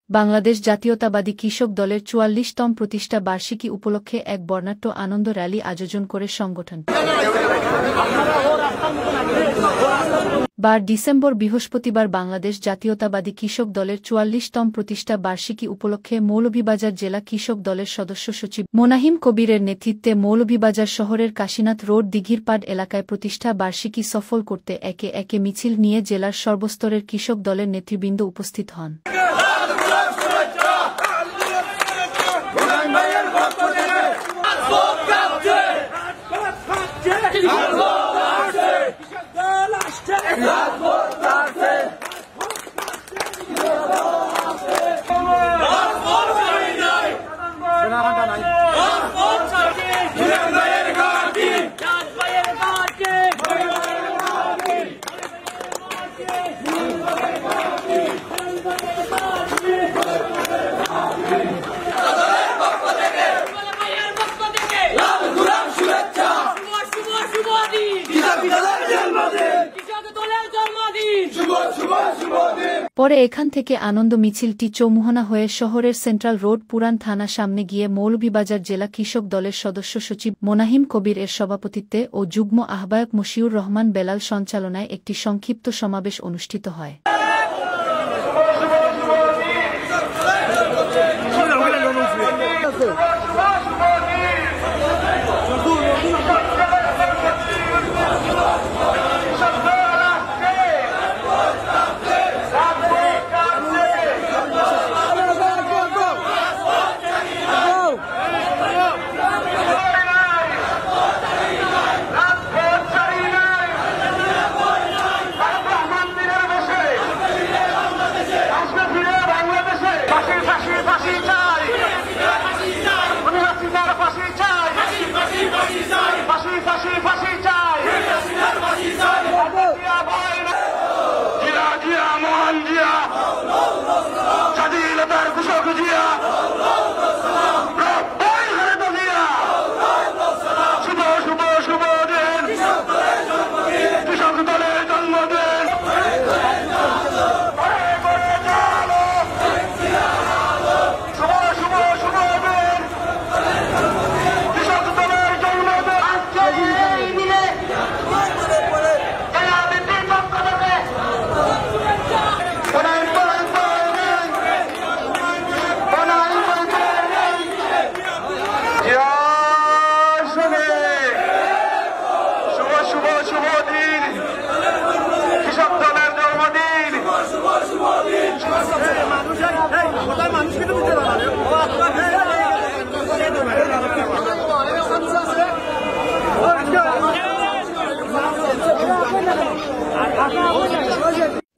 বাংলাদেশ জাতীয়তাবাদী কৃষক দলের ৪৪তম প্রতিষ্ঠা বার্ষিকী উপলক্ষে এক বর্ণাঢ্য আনন্দ র্যালি আয়োজন করে সংগঠনটি। ডিসেম্বর বৃহস্পতিবার বাংলাদেশ জাতীয়তাবাদী কৃষক দলের ৪৪তম প্রতিষ্ঠা বার্ষিকী উপলক্ষে মৌলভীবাজার জেলা কৃষক দলের সদস্য সচিব মোনাহিম কবিরের নেতৃত্বে মৌলভীবাজার শহরের কাশীনাথ রোড দিঘিরপাড় এলাকায় প্রতিষ্ঠা বার্ষিকী সফল করতে একে একে মিছিল নিয়ে জেলার সর্বস্তরের কৃষক দলের নেতৃবৃন্দ উপস্থিত হন। পরে এখান থেকে আনন্দ মিছিলটি চৌমুহনা হয়ে শহরের সেন্ট্রাল রোড পুরান থানা সামনে গিয়ে মৌলভীবাজার জেলা কৃষক দলের সদস্য সচিব মোনাহিম কবির এর সভাপতিত্বে ও যুগ্ম আহ্বায়ক মশিউর রহমান বেলাল সঞ্চালনায় একটি সংক্ষিপ্ত সমাবেশ অনুষ্ঠিত হয়।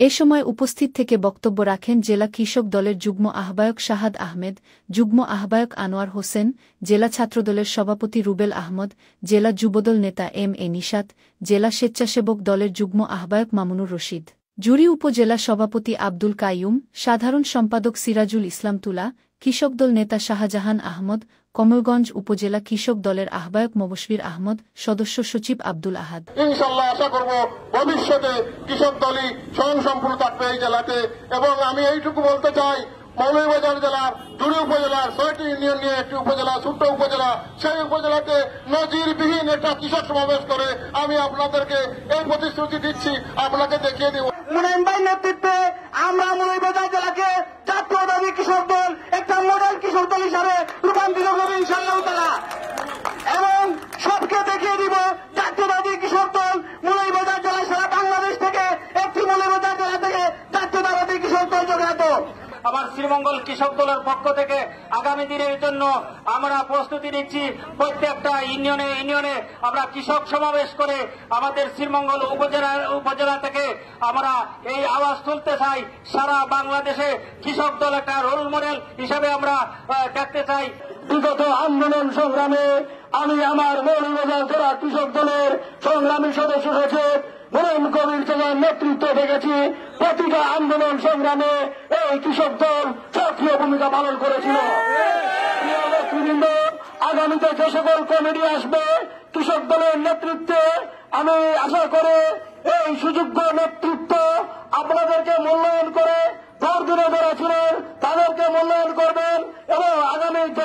এ সময় উপস্থিত থেকে বক্তব্য রাখেন জেলা কৃষক দলের যুগ্ম আহ্বায়ক শাহাদ আহমেদ, যুগ্ম আহ্বায়ক আনোয়ার হোসেন, জেলা ছাত্রদলের সভাপতি রুবেল আহমদ, জেলা যুবদল নেতা এম.এ. নিশাত, জেলা স্বেচ্ছাসেবক দলের যুগ্ম আহ্বায়ক মামুনুর রশিদ, জুরি উপজেলা সভাপতি আব্দুল কাইয়ুম, সাধারণ সম্পাদক সিরাজুল ইসলাম তুলা, কৃষকদল নেতা শাহজাহান আহমদ, কমলগঞ্জ উপজেলা কৃষক দলের আহ্বায়ক মোবশির আহমদ, সদস্য সচিব আব্দুল আহাদ। ইনশাআল্লাহ আশা করব ভবিষ্যতে কৃষক দলই স্বয়ংসম্পূর্ণ থাকবে এই জেলাতে। এবং আমি এইটুকু বলতে চাই, মৌলভীবাজার জেলার জুড়ি উপজেলার ৬টি ইউনিয়ন নিয়ে একটি উপজেলা, ছোট্ট উপজেলা, সেই উপজেলাতে নজিরবিহীন একটা কৃষক সমাবেশ করে আমি আপনাদেরকে এই প্রতিশ্রুতি দিচ্ছি, আপনাকে দেখিয়ে দিব। মুনাইম ভাই নেতৃত্বে আমরা মৌলভীবাজার জেলাকে জাতীয়তাবাদী কৃষক দল একটা মডেল কৃষক দল হিসাবে রূপান্তরিত করবে ইনশাআল্লাহ তাআলা, এবং সবকে দেখিয়ে দিব জাতীয়তাবাদী কৃষক দল মৌলভীবাজার জেলা সারা বাংলাদেশ থেকে একটি মৌলভীবাজার জেলা থেকে জাতীয়তাবাদী কৃষক দল জোগাড়। আমার শ্রীমঙ্গল কৃষক দলের পক্ষ থেকে আগামী দিনের জন্য আমরা প্রস্তুতি নিচ্ছি। প্রত্যেকটা ইউনিয়নে আমরা কৃষক সমাবেশ করে আমাদের শ্রীমঙ্গল উপজেলা থেকে আমরা এই আওয়াজ তুলতে চাই। সারা বাংলাদেশে কৃষক দল একটা রোল মডেল হিসাবে আমরা দেখতে চাই। বিগত আন্দোলন সংগ্রামে আমি আমার মৌলভীবাজার জেলা কৃষক দলের সংগ্রামী সদস্য সচিব মোনাহিম কবির চাচার নেতৃত্ব দেখেছি। প্রতিটা আন্দোলন সংগ্রামে এই কৃষক দল সক্রিয় ভূমিকা পালন করেছিল। নেতৃবৃন্দ, আগামীতে যে সকল কমিটি আসবে কৃষক দলের নেতৃত্বে, আমি আশা করে এই সুযোগ্য নেতৃত্ব আপনাদেরকে মূল্যায়ন করে 10 দিনে যারা ছিলেন তাদেরকে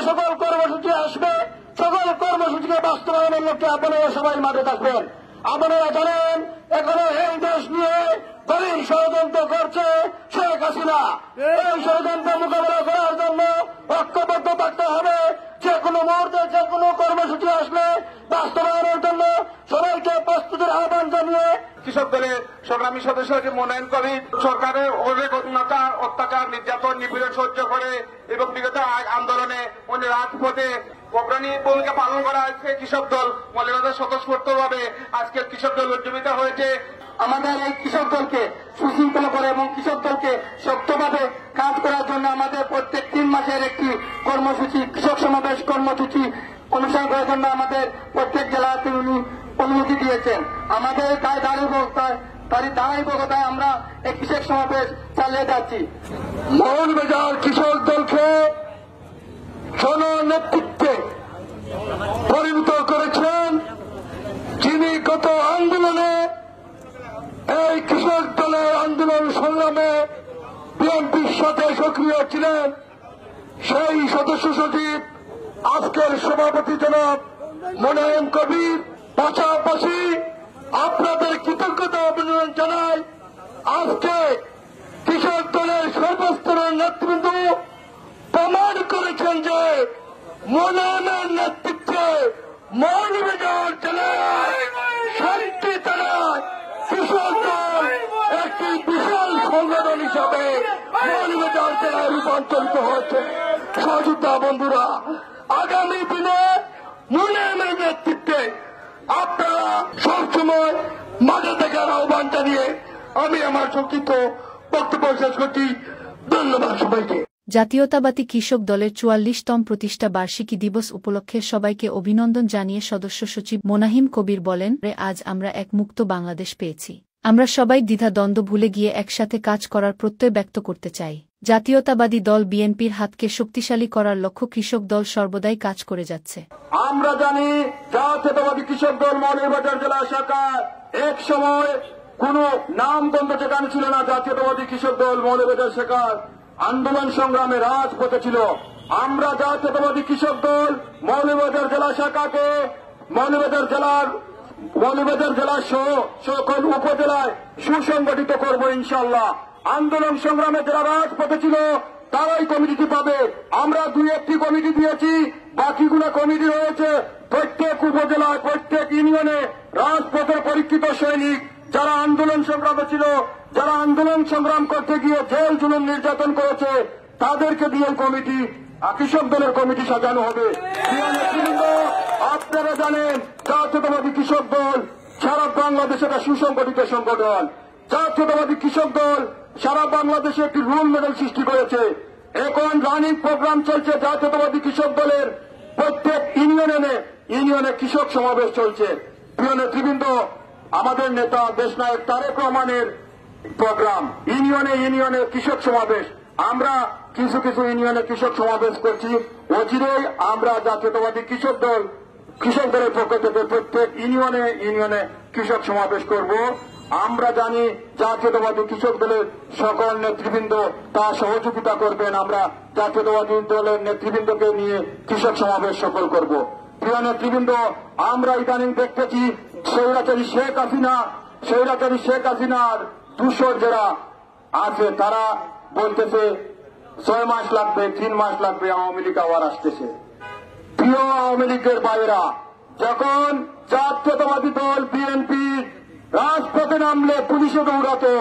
সকল কর্মসূচি আসবে, সকল কর্মসূচিকে বাস্তবায়নের লক্ষ্যে আপনারা সবাই মাঠে থাকবেন। আপনারা জানেন এখনো এই দেশ নিয়ে গভীর ষড়যন্ত্র করছে শেখ হাসিনা। এই ষড়যন্ত্র মোকাবেলা করার জন্য ঐক্যবদ্ধ থাকতে হবে। যে কোনো মুহূর্তে যে কোনো কর্মসূচি আসলে বাস্তবায়নের জন্য সবাইকে প্রস্তুতির আহ্বান জানিয়ে কৃষক দলের সংগ্রামী সদস্য মোনায়েম কবির সরকারের অনেক অত্যাচার নির্যাতন নিপীড়ন সহ্য করে এবং বিগত আন্দোলনে উনি রাজপথে অগ্রণী ভূমিকা পালন করা হয়েছে। কৃষক দল মৌলবাজার স্বতঃস্ফূর্তভাবে আজকে কৃষক দল উজ্জীবিত হয়েছে। আমাদের এই কৃষক দলকে সুশৃঙ্খল করে এবং কৃষক দলকে শক্তভাবে কাজ করার জন্য আমাদের প্রত্যেক 3 মাসের একটি কর্মসূচি, কৃষক সমাবেশ কর্মসূচি অনুসরণ করার জন্য আমাদের প্রত্যেক জেলাতে উনি অনুমতি দিয়েছেন। আমাদের তাই ধারাবাহিকতায় আমরা এই কৃষক সমাবেশ চালিয়ে যাচ্ছি। মৌলবাজার কৃষক দলকে জননেতৃত্বে পরিণত করেছেন যিনি গত আন্দোলনে এই কৃষক দলের আন্দোলন সংগ্রামে বিএনপির সাথে সক্রিয় ছিলেন, সেই সদস্য সচিব আজকের সভাপতি জনাব মোনায়েম কবির। পাশাপাশি আপনাদের কৃতজ্ঞতা অভিনন্দন জানাই। আজকে কৃষক দলের সর্বস্তরের নেতৃবৃন্দ প্রমাণ করেছেন যে মোনায়েমের নেতৃত্বে মৌলবাজার জেলায় শান্তি থানায় কৃষক দল একটি বিশাল সংগঠন হিসাবে মৌলবাজার জেলায় রূপান্তরিত হয়েছে। সহযোদ্ধা বন্ধুরা, আগামী দিনে মোনায়েমের নেতৃত্বে আপনারা সবসময় মাঠে থাকার আহ্বান জানিয়ে আমি আমার সংক্ষিপ্ত বক্তব্য শেষ করছি। ধন্যবাদ সবাইকে। জাতীয়তাবাদী কৃষক দলের ৪৪তম প্রতিষ্ঠা বার্ষিকী দিবস উপলক্ষে সবাইকে অভিনন্দন জানিয়ে সদস্য সচিব মোনাহিম কবির বলেন, আজ আমরা এক মুক্ত বাংলাদেশ পেয়েছি। আমরা সবাই দ্বিধা-দ্বন্দ্ব ভুলে গিয়ে একসাথে কাজ করার প্রত্যয় ব্যক্ত করতে চাই। জাতীয়তাবাদী দল বিএনপির হাতকে শক্তিশালী করার লক্ষ্য কৃষক দল সর্বদাই কাজ করে যাচ্ছে। আমরা জানি জাতীয়তাবাদী কৃষক দল মৌলভীবাজার জেলা শাখা এক সময় কোন নামগন্ধ যেখানে ছিল না। জাতীয়তাবাদী কৃষক দল মৌলভীবাজার শাখার আন্দোলন সংগ্রামে রাজপথে ছিল। আমরা জাতীয়তাবাদী কৃষক দল মৌলভীবাজার জেলা শাখাকে মৌলভীবাজার জেলার সহ সকল উপজেলায় সুসংগঠিত করব ইনশাআল্লাহ। আন্দোলন সংগ্রামে যারা রাজপথে ছিল তারাই কমিটি পাবে। আমরা 2-1টি কমিটি দিয়েছি, বাকিগুলো কমিটি রয়েছে। প্রত্যেক উপজেলায় প্রত্যেক ইউনিয়নে রাজপথের পরীক্ষিত সৈনিক যারা আন্দোলন সংগ্রামে ছিল, যারা আন্দোলন সংগ্রাম করতে গিয়ে জেল জুলুম নির্যাতন করেছে, তাদেরকে দিয়ে কমিটি কৃষক দলের কমিটি সাজানো হবে। আপনারা জানেন জাতীয়তাবাদী কৃষক দল সারা বাংলাদেশে একটা সুসংগঠিত সংগঠন। জাতীয়তাবাদী কৃষক দল সারা বাংলাদেশে একটি রোল মডেল সৃষ্টি করেছে। এখন রানিং প্রোগ্রাম চলছে জাতীয়তাবাদী কৃষক দলের প্রত্যেক ইউনিয়নে কৃষক সমাবেশ চলছে। প্রিয় নেতৃবৃন্দ, আমাদের নেতা দেশনায়ক তারেক রহমানের প্রোগ্রাম ইউনিয়নে কৃষক সমাবেশ। আমরা কিছু ইউনিয়নে কৃষক সমাবেশ করছি। অচিরেই আমরা জাতীয়তাবাদী কৃষক দলের পক্ষ থেকে প্রত্যেক ইউনিয়নে কৃষক সমাবেশ করব। আমরা জানি জাতীয়তাবাদী কৃষক দলের সকল নেতৃবৃন্দ তা সহযোগিতা করবেন। আমরা জাতীয়তাবাদী দলের নেতৃবৃন্দকে নিয়ে কৃষক সমাবেশ সফল করব। প্রিয় নেতৃবৃন্দ, আমরা ইদানিং দেখতেছি স্বৈরাচারী শেখ হাসিনার দূষর যারা আছে তারা বলতেছে 6 মাস লাগবে, 3 মাস লাগবে, আওয়ামী লীগ আবার আসতেছে। প্রিয় আওয়ামী লীগের ভাইয়েরা, যখন জাতীয়তাবাদী দল বিএনপি রাজপথে নামলে পুলিশে দৌড়াতো,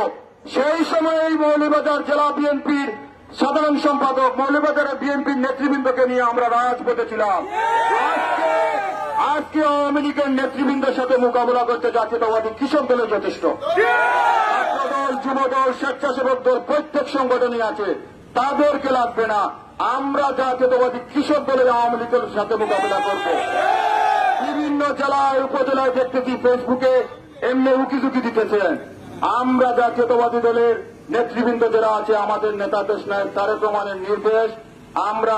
সেই সময় মৌলভীবাজার জেলা বিএনপির সাধারণ সম্পাদক মৌলভীবাজারের বিএনপির নেতৃবৃন্দকে নিয়ে আমরা রাজপথে ছিলাম। আজকে আওয়ামী লীগের নেতৃবৃন্দের সাথে মোকাবিলা করতে জাতীয়তাবাদী কৃষক দলের যথেষ্ট। ছাত্রদল, যুবদল, স্বেচ্ছাসেবক দল প্রত্যেক সংগঠনই আছে, তাদেরকে লাগবে না। আমরা জাতীয়তাবাদী কৃষক দলের আওয়ামী লীগের সাথে মোকাবিলা করব। বিভিন্ন জেলায় উপজেলায় দেখতেছি ফেসবুকে এমনি উকিঝুঁকি দিতেছেন। আমরা জাতীয়তাবাদী দলের নেতৃবৃন্দ যারা আছে, আমাদের নেতা দেশনায়ক তারেক রহমানের নির্দেশ, আমরা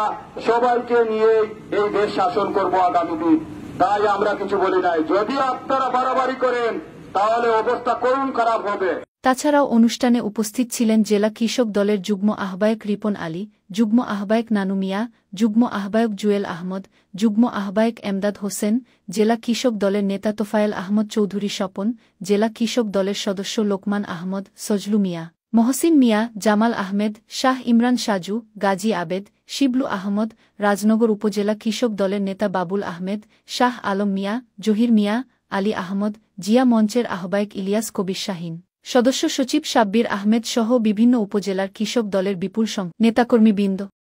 সবাইকে নিয়ে এই দেশ শাসন করব আগামী দিন। তাই আমরা কিছু বলি নাই। যদি আপনারা বাড়াবাড়ি করেন তাহলে অবস্থা করুণ খারাপ হবে। তাছাড়াও অনুষ্ঠানে উপস্থিত ছিলেন জেলা কৃষক দলের যুগ্ম আহ্বায়ক রিপন আলী, যুগ্ম আহ্বায়ক নানু মিয়া, যুগ্ম আহ্বায়ক জুয়েল আহমদ, যুগ্ম আহ্বায়ক এমদাদ হোসেন, জেলা কৃষক দলের নেতা তোফায়েল আহমদ চৌধুরী স্বপন, জেলা কৃষক দলের সদস্য লোকমান আহমদ, সজলু মিয়া, মহসিন মিয়া, জামাল আহমেদ, শাহ ইমরান সাজু, গাজী আবেদ, শিবলু আহমদ, রাজনগর উপজেলা কৃষক দলের নেতা বাবুল আহমেদ, শাহ আলম মিয়া, জহির মিয়া, আলী আহমদ, জিয়া মঞ্চের আহ্বায়ক ইলিয়াস কবির শাহিন, সদস্য সচিব সাব্বির আহমেদ সহ বিভিন্ন উপজেলার কৃষক দলের বিপুল সংখ্যক নেতাকর্মীবৃন্দ।